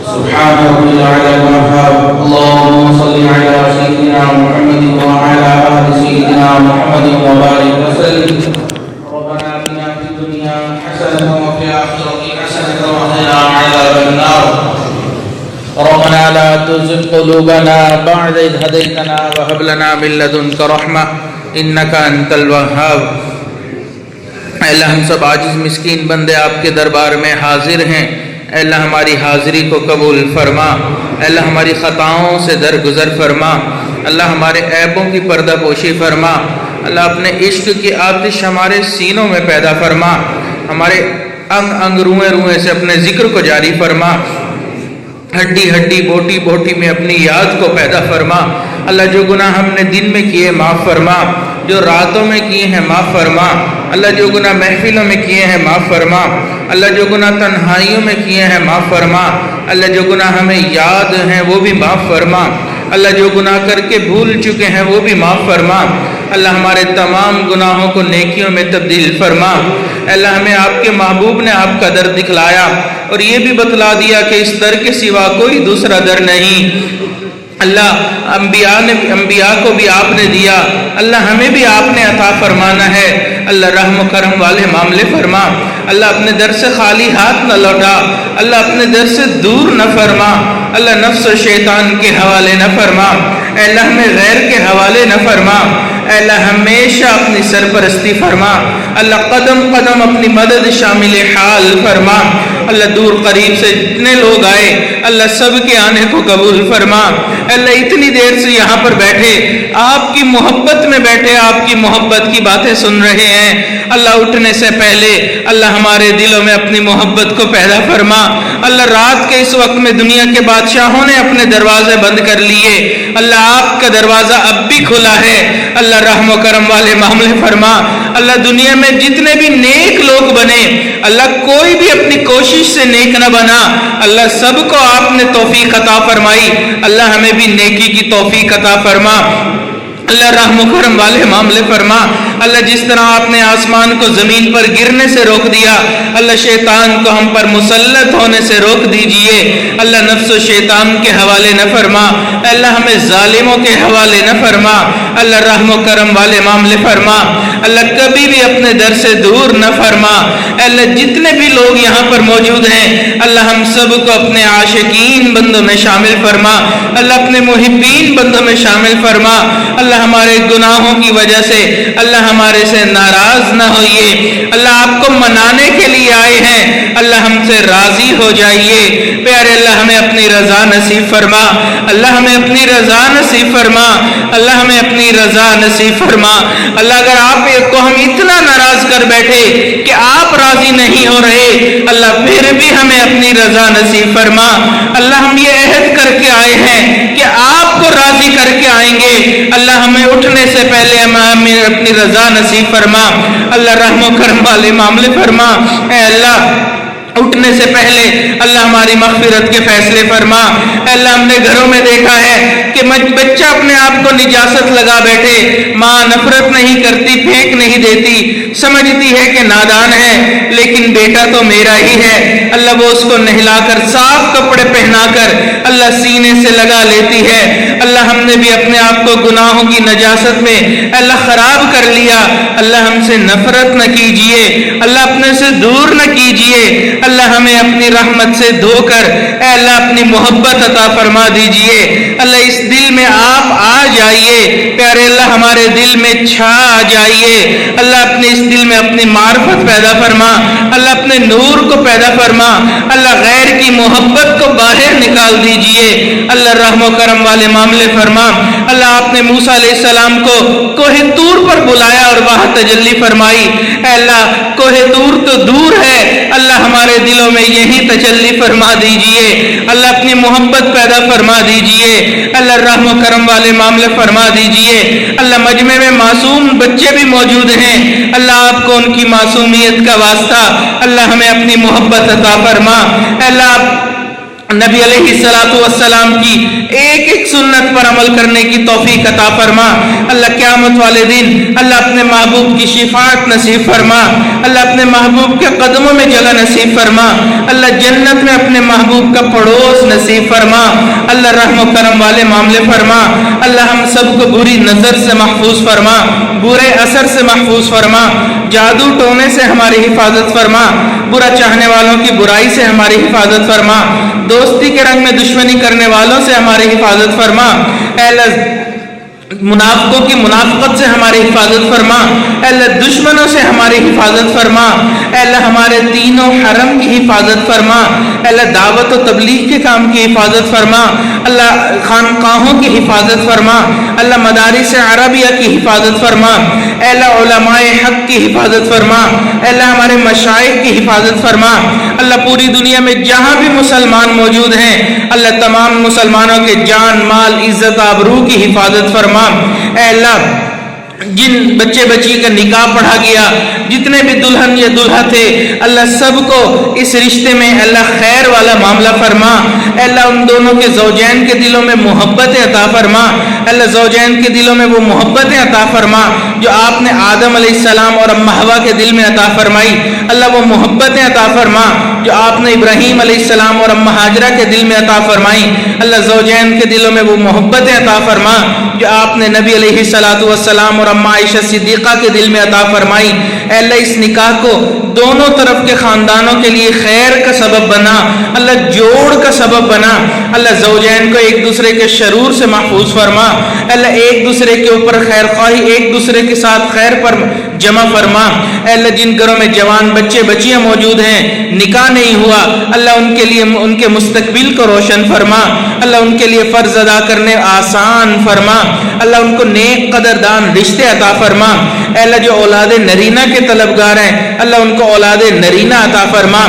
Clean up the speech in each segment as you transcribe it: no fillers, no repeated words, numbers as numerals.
سبحان ربي الأعلى الوهاب. اللهم صل على سيدنا محمد وعلى آل سيدنا محمد وبارك وسلم. ربنا آتنا في الدنيا حسنة وفي الآخرة حسنة وقنا عذاب النار. ربنا لا تزغ قلوبنا بعد إذ هديتنا وهب لنا من لدنك رحمة إنك أنت الوهاب. اے اللہ ہم سب عاجز مسکین بندے آپ کے دربار میں حاضر ہیں. اے اللہ ہماری حاضری کو قبول فرما. اے اللہ ہماری خطاؤں سے درگزر فرما. اللہ ہمارے عیبوں کی پردہ پوشی فرما. اللہ اپنے عشق کی آتش ہمارے سینوں میں پیدا فرما. ہمارے انگ انگ روئیں روئیں سے اپنے ذکر کو جاری فرما. ہڈی ہڈی بوٹی بوٹی میں اپنی یاد کو پیدا فرما. اللہ جو گناہ ہم نے دن میں کیے معاف فرما, جو راتوں میں کیے ہیں معاف فرما. اللہ جو گناہ محفلوں میں کیے ہیں معاف فرما. اللہ جو گناہ تنہائیوں میں کیے ہیں معاف فرما. اللہ جو گناہ ہمیں یاد ہیں وہ بھی معاف فرما. اللہ جو گناہ کر کے بھول چکے ہیں وہ بھی معاف فرما. اللہ ہمارے تمام گناہوں کو نیکیوں میں تبدیل فرما. اللہ ہمیں آپ کے محبوب نے آپ کا در دکھلایا اور یہ بھی بتلا دیا کہ اس در کے سوا کوئی دوسرا در نہیں. اللہ انبیاء کو بھی آپ نے دیا, اللہ ہمیں بھی آپ نے عطا فرمانا ہے. اللہ رحم و کرم والے معاملے فرما. اللہ اپنے در سے خالی ہاتھ نہ لوٹا. اللہ اپنے در سے دور نہ فرما. اللہ نفس و شیطان کے حوالے نہ فرما. اے اللہ ہمیں غیر کے حوالے نہ فرما. اے اللہ ہمیشہ اپنی سرپرستی فرما. اللہ قدم قدم اپنی مدد شامل حال فرما. اللہ دور قریب سے جتنے لوگ آئے اللہ سب کے آنے کو قبول فرما. اللہ اتنی دیر سے یہاں پر بیٹھے آپ کی محبت میں بیٹھے آپ کی محبت کی باتیں سن رہے ہیں. اللہ اٹھنے سے پہلے اللہ ہمارے دلوں میں اپنی محبت کو پیدا فرما. اللہ رات کے اس وقت میں دنیا کے بادشاہوں نے اپنے دروازے بند کر لیے, اللہ آپ کا دروازہ اب بھی کھلا ہے. اللہ رحم و کرم والے معاملے فرما. اللہ دنیا میں جتنے بھی نیک لوگ بنے اللہ کوئی بھی اپنی کوشش سے نیک نہ بنا. اللہ سب کو آپ نے توفیق عطا فرمائی. اللہ ہمیں بھی نیکی کی توفیق عطا فرما. اللہ رحم و کرم والے معاملے فرما. اللہ جس طرح آپ نے آسمان کو زمین پر گرنے سے روک دیا اللہ شیطان کو ہم پر مسلط ہونے سے روک دیجئے. اللہ نفس و شیطان کے حوالے نہ فرما. اللہ ہمیں ظالموں کے حوالے نہ فرما. اللہ رحم و کرم والے معاملے فرما. اللہ کبھی بھی اپنے در سے دور نہ فرما. اللہ جتنے بھی لوگ یہاں پر موجود ہیں اللہ ہم سب کو اپنے عاشقین بندوں میں شامل فرما. اللہ اپنے محبین بندوں میں شامل فرما. اللہ ہمارے گناہوں کی وجہ سے اللہ ہمارے سے ناراض نہ ہوئیے. اللہ آپ کو منانے کے لیے آئے ہیں اللہ ہم سے راضی ہو جائیے. پیارے اللہ ہمیں اپنی رضا نصیب فرما. اللہ ہمیں اپنی رضا نصیب فرما. اللہ ہمیں اپنی رضا نصیب فرما. اللہ اگر آپ کو ہم اتنا ناراض کر بیٹھے کہ آپ راضی نہیں ہو رہے اللہ پھر بھی ہمیں اپنی رضا نصیب فرما. اللہ ہم یہ عہد کر کے آئے ہیں کہ آپ کو راضی کر کے آئیں گے. اللہ ہمیں اٹھنے سے پہلے ہمیں اپنی رضا نصیب فرما. اللہ رحم و کرم والے معاملے فرما. اے اللہ اٹھنے سے پہلے اللہ ہماری مغفرت کے فیصلے فرما. اے اللہ ہم نے گھروں میں دیکھا ہے کہ بچہ اپنے آپ کو نجاست لگا بیٹھے, ماں نفرت نہیں کرتی, پھینک نہیں دیتی, سمجھتی ہے کہ نادان ہے لیکن بیٹا تو میرا ہی ہے. اللہ وہ اس کو نہلا کر صاف کپڑے پہنا کر اللہ سینے سے لگا لیتی ہے. اللہ ہم نے بھی اپنے آپ کو گناہوں کی نجاست میں اللہ خراب کر لیا. اللہ ہم سے نفرت نہ کیجیے, اللہ اپنے سے دور نہ کیجیے. اللہ ہمیں اپنی رحمت سے دھو کر اے اللہ اپنی محبت عطا فرما دیجئے. اللہ اس دل میں آپ آ جائیے. پیارے اللہ ہمارے دل میں چھا جائیے. اللہ اپنے اس دل میں اپنی معرفت پیدا فرما. اللہ اپنے نور کو پیدا فرما. اللہ غیر کی محبت کو باہر نکال دیجئے. اللہ رحم و کرم والے معاملے فرما. اللہ آپ نے موسیٰ علیہ السلام کو کوہ طور پر بلایا اور وہاں تجلی فرمائی. اے اللہ کوہ طور تو دور ہے, اللہ ہمارے دلوں میں یہی تجلی فرما دیجئے. اللہ اپنی محبت پیدا فرما دیجئے. اللہ رحم و کرم والے معاملے فرما دیجئے. اللہ مجمع میں معصوم بچے بھی موجود ہیں, اللہ آپ کو ان کی معصومیت کا واسطہ اللہ ہمیں اپنی محبت عطا فرما. اللہ نبی علیہ الصلوۃ والسلام کی ایک ایک سنت پر عمل کرنے کی توفیق عطا فرما۔ اللہ قیامت والے دن اللہ اپنے محبوب کی شفاعت نصیب فرما۔ اللہ اپنے محبوب کے قدموں میں جگہ نصیب فرما۔ اللہ جنت میں اپنے محبوب کا پڑوس نصیب فرما۔ اللہ رحم و کرم والے معاملے فرما۔ اللہ ہم سب کو بری نظر سے محفوظ فرما، برے اثر سے محفوظ فرما، جادو ٹونے سے ہماری حفاظت فرما، برا چاہنے والوں کی برائی سے ہماری حفاظت فرما، دوستی کے رنگ میں دشمنی کرنے والوں سے ہماری حفاظت فرما۔ اے اللہ منافقوں کی منافقت سے ہماری حفاظت فرما۔ اے اللہ دشمنوں سے ہماری حفاظت فرما۔ اے اللہ ہمارے تینوں حرم کی حفاظت فرما۔ اے اللہ دعوت و تبلیغ کے کام کی حفاظت فرما۔ اللہ خانقاہوں کی حفاظت فرما۔ اللہ مدارس عربیہ کی حفاظت فرما۔ اے اللہ علماء حق کی حفاظت فرما۔ اے اللہ ہمارے مشائخ کی حفاظت فرما۔ اللہ پوری دنیا میں جہاں بھی مسلمان موجود ہیں اللہ تمام مسلمانوں کے جان مال عزت آبرو کی حفاظت فرما۔ اے اللہ جن بچے بچی کا نکاح پڑھا گیا، جتنے بھی دلہن یا دلہا تھے اللہ سب کو اس رشتے میں اللہ خیر والا معاملہ فرما۔ اے اللہ ان دونوں کے زوجین کے دلوں میں محبت عطا فرما۔ اللہ زوجین کے دلوں میں وہ محبتیں عطا فرما جو آپ نے آدم علیہ السلام اور اماں حوا کے دل میں عطا فرمائی۔ اللہ وہ محبتیں عطا فرما جو آپ نے ابراہیم علیہ السلام اور اماں ہاجرہ کے دل میں عطا فرمائی۔ اللہ زوجین کے دلوں میں وہ محبتیں عطا فرما جو آپ نے نبی علیہ الصلوۃ والسلام اور اماں عائشہ صدیقہ کے دل میں عطا فرمائی۔ اے اللہ اس نکاح کو دونوں طرف کے خاندانوں کے لیے خیر کا سبب بنا، اللہ جوڑ کا سبب بنا۔ اللہ زوجین کو ایک دوسرے کے شرور سے محفوظ فرما۔ اللہ ایک دوسرے کے اوپر خیر خواہی، ایک دوسرے کے ساتھ خیر پر جمع فرما۔ اے اللہ جن گھروں میں جوان بچے بچیاں موجود ہیں نکاح نہیں ہوا اللہ ان کے لیے ان کے مستقبل کو روشن فرما۔ اللہ ان کے لیے فرض ادا کرنے آسان فرما۔ اللہ ان کو نیک قدردان رشتے عطا فرما۔ اے اللہ جو اولاد نرینہ کے طلبگار ہیں اللہ ان کو اولاد نرینہ عطا فرما۔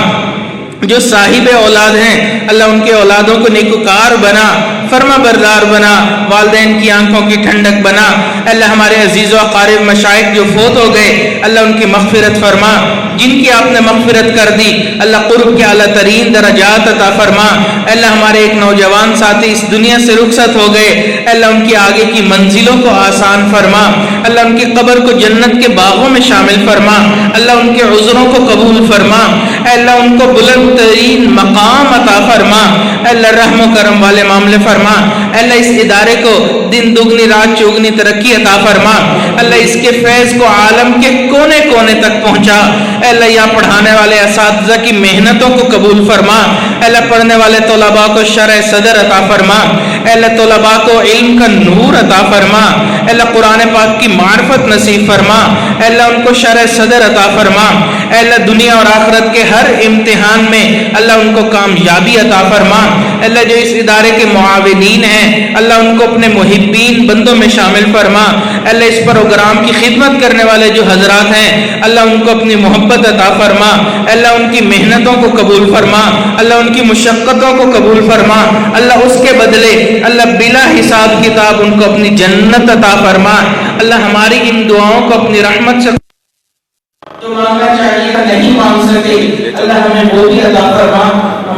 جو صاحب اولاد ہیں اللہ ان کے اولادوں کو نیکوکار بنا، فرما بردار بنا، والدین کی آنکھوں کی ٹھنڈک بنا۔ اللہ ہمارے عزیز و اقارب مشائخ جو فوت ہو گئے اللہ ان کی مغفرت فرما، جن کی آپ نے مغفرت کر دی اللہ قرب کے اعلیٰ ترین درجات عطا فرما۔ اللہ ہمارے ایک نوجوان ساتھی اس دنیا سے رخصت ہو گئے اللہ ان کی آگے کی منزلوں کو آسان فرما۔ اللہ ان کی قبر کو جنت کے باغوں میں شامل فرما۔ اللہ ان کے عذروں کو قبول فرما۔ اللہ ان کو بلند ترین مقام عطا فرما۔ اللہ رحم و کرم والے معاملے فرما۔ اللہ اس ادارے کو دن دگنی رات چوگنی ترقی عطا فرما۔ اللہ اس کے فیض کو عالم کے کونے کونے تک پہنچا۔ اللہ یہاں پڑھانے والے اساتذہ کی محنتوں کو قبول فرما۔ اللہ پڑھنے والے طلباء کو شرح صدر عطا فرما۔ اللہ طلباء کو علم کا نور عطا فرما۔ اللہ قرآن پاک کی معرفت نصیب فرما۔ اللہ ان کو شرح صدر عطا فرما۔ اللہ دنیا اور آخرت کے ہر امتحان میں اللہ ان کو کامیابی عطا فرما۔ اللہ جو اس ادارے کے معاونین ہیں اللہ ان کو اپنے محبین بندوں میں شامل فرما۔ اللہ اس پروگرام کی خدمت کرنے والے جو حضرات ہیں اللہ ان کو اپنی محبت عطا فرما۔ اللہ ان کی محنتوں کو قبول فرما۔ اللہ ان کی مشقتوں کو قبول فرما۔ اللہ اس کے بدلے اللہ بلا حساب کتاب ان کو اپنی جنت عطا فرما۔ اللہ ہماری ان دعاؤں کو اپنی رحمت سے جو مانگنا چاہیے نہیں مانگ سکے اللہ ہمیں وہ بھی عطا فرما۔